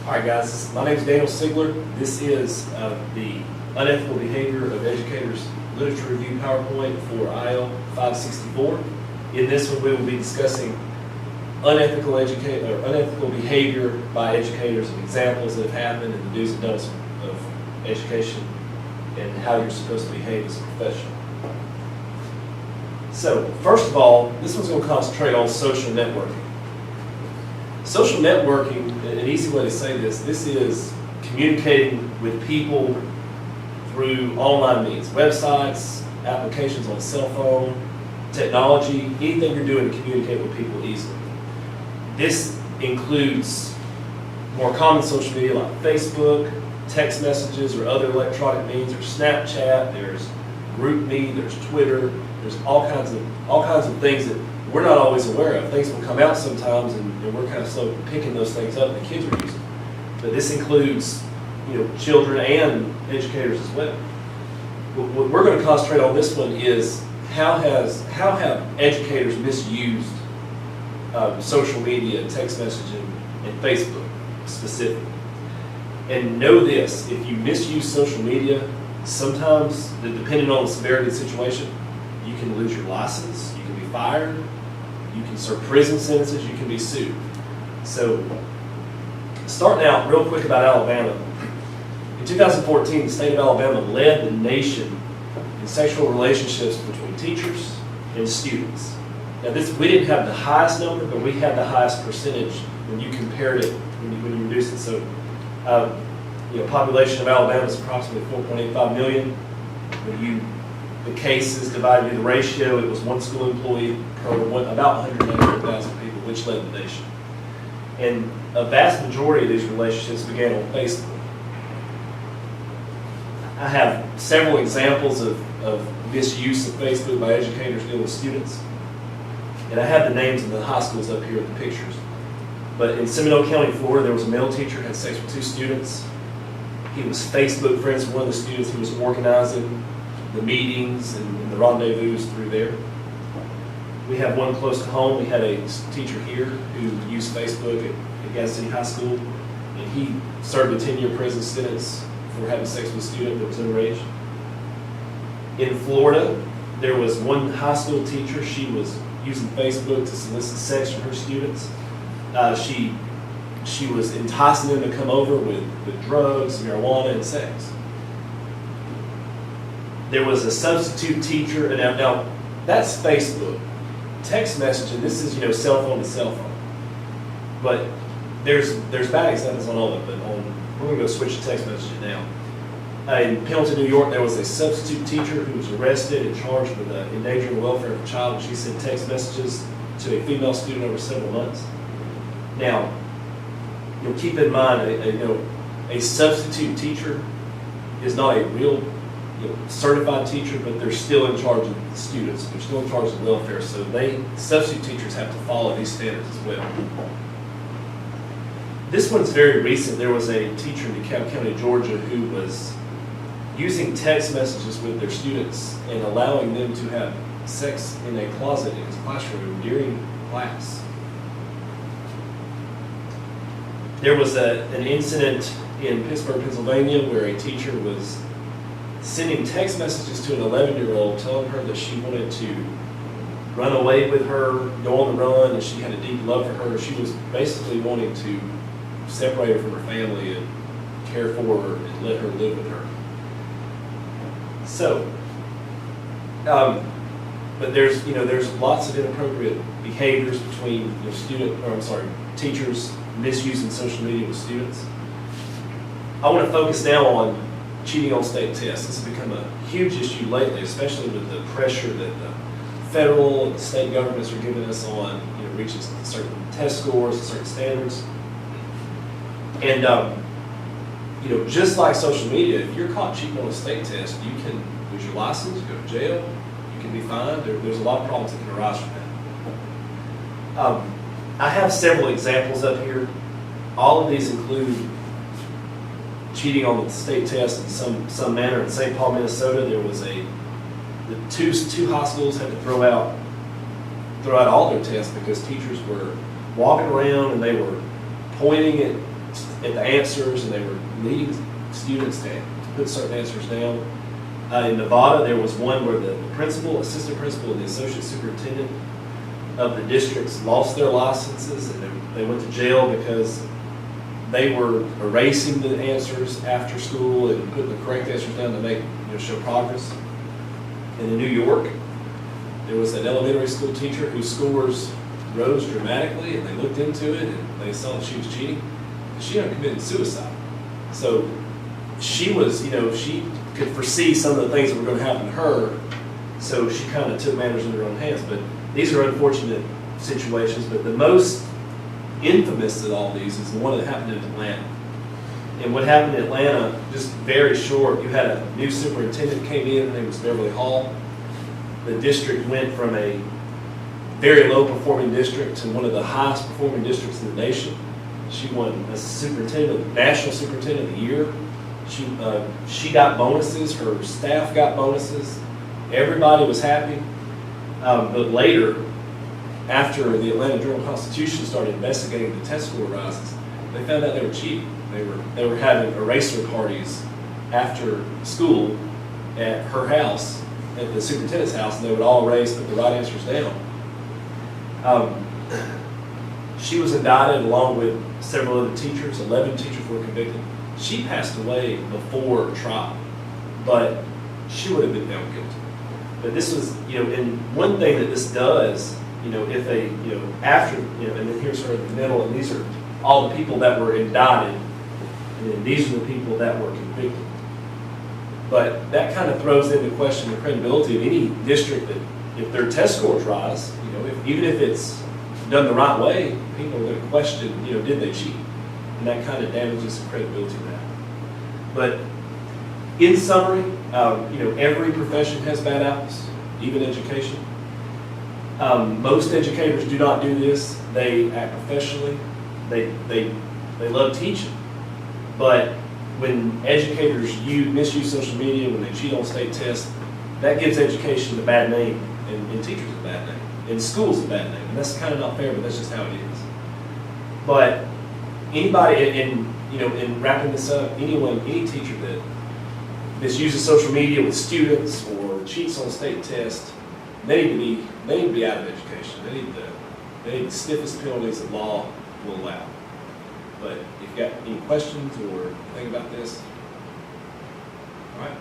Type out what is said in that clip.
All right, guys, my name is Daniel Sigler. This is the Unethical Behavior of Educators Literature Review PowerPoint for IL 564. In this one, we will be discussing unethical behavior by educators and examples that have happened and the do's and don'ts of education and how you're supposed to behave as a professional. So, first of all, this one's going to concentrate on social networking. Social networking, an easy way to say this is communicating with people through online means, websites, applications on cell phone, technology, anything you're doing to communicate with people easily. This includes more common social media like Facebook, text messages, or other electronic means. There's Snapchat, there's GroupMe, there's Twitter. There's all kinds of things that we're not always aware of. Things will come out sometimes, and we're kind of slow picking those things up, and the kids are using them. But this includes, children and educators as well. What we're going to concentrate on this one is how have educators misused social media, text messaging, and Facebook specifically. And know this: if you misuse social media, sometimes, depending on the severity of the situation, you can lose your license, you can be fired, you can serve prison sentences, you can be sued. So, starting out real quick about Alabama. In 2014, the state of Alabama led the nation in sexual relationships between teachers and students. Now, we didn't have the highest number, but we had the highest percentage when you compared it, when you reduced it. So, population of Alabama is approximately 4.85 million. The cases divided into the ratio, it was one school employee per about 194,000 people, which led the nation. And a vast majority of these relationships began on Facebook. I have several examples of misuse of Facebook by educators dealing with students. And I have the names of the high schools up here in the pictures. But in Seminole County, Florida, there was a male teacher who had sex with 2 students. He was Facebook friends with one of the students. He was organizing the meetings and the rendezvous through there. We have one close to home. We had a teacher here who used Facebook at Gas City High School, and he served a 10-year prison sentence for having sex with a student that was underage. In Florida, there was one high school teacher. She was using Facebook to solicit sex from her students. She was enticing them to come over with drugs, marijuana, and sex. There was a substitute teacher, and now that's Facebook. Text messaging, this is cell phone to cell phone. But there's bad examples on all of it, but we're going to go switch to text messaging now. In Pendleton, New York, there was a substitute teacher who was arrested and charged with endangering the welfare of a child. She sent text messages to a female student over several months. Now, keep in mind, a substitute teacher is not a real certified teacher, but they're still in charge of the students. They're still in charge of welfare, so substitute teachers have to follow these standards as well. This one's very recent. There was a teacher in DeKalb County, Georgia, who was using text messages with their students and allowing them to have sex in a closet in his classroom during class. There was an incident in Pittsburgh, Pennsylvania, where a teacher was sending text messages to an 11-year-old telling her that she wanted to run away with her, go on the run, and she had a deep love for her. She was basically wanting to separate her from her family and care for her and let her live with her. So, but there's lots of inappropriate behaviors between teachers misusing social media with students. I want to focus now on cheating on state tests. This has become a huge issue lately, especially with the pressure that the federal and the state governments are giving us on reaching certain test scores and certain standards. And just like social media, if you're caught cheating on a state test, you can lose your license, go to jail, you can be fined. There's a lot of problems that can arise from that. I have several examples up here. All of these include cheating on the state test in some manner. In St. Paul, Minnesota, there was the two high schools had to throw out all their tests because teachers were walking around and they were pointing at at the answers, and they were leading students to put certain answers down. In Nevada, there was one where the principal, assistant principal, and the associate superintendent of the districts lost their licenses, and they went to jail because they were erasing the answers after school and putting the correct answers down to make, show progress. And in New York, there was an elementary school teacher whose scores rose dramatically, and they looked into it and they saw that she was cheating. She had committed suicide. So she was, she could foresee some of the things that were going to happen to her, so she kind of took matters into her own hands. But these are unfortunate situations, but the most infamous of all these is the one that happened in Atlanta. And what happened in Atlanta, just very short, you had a new superintendent came in, her name was Beverly Hall. The district went from a very low performing district to one of the highest performing districts in the nation. She won as superintendent, national superintendent of the year. She got bonuses, her staff got bonuses, everybody was happy. But later, after the Atlanta Journal-Constitution started investigating the test score rises, they found out they were cheating. They were having eraser parties after school at her house, at the superintendent's house, and they would all erase, put the right answers down. She was indicted along with several other teachers. 11 teachers were convicted. She passed away before trial, but she would have been found guilty. But this was, and one thing that this does, if they, after, and then here's her in the middle, and these are all the people that were indicted, and then these are the people that were convicted. But that kind of throws into question the credibility of any district that, if their test scores rise, even if it's done the right way, people are going to question, did they cheat? And that kind of damages the credibility of that. But in summary, every profession has bad apples, even education. Most educators do not do this. They act professionally. They love teaching. But when educators misuse social media, when they cheat on state tests, that gives education a bad name, and teachers a bad name, and schools a bad name. And that's kind of not fair, but that's just how it is. But anybody, in wrapping this up, any teacher that misuses social media with students or cheats on state tests, they need to be out of education. They need the stiffest penalties the law will allow. But if you've got any questions or anything about this, all right.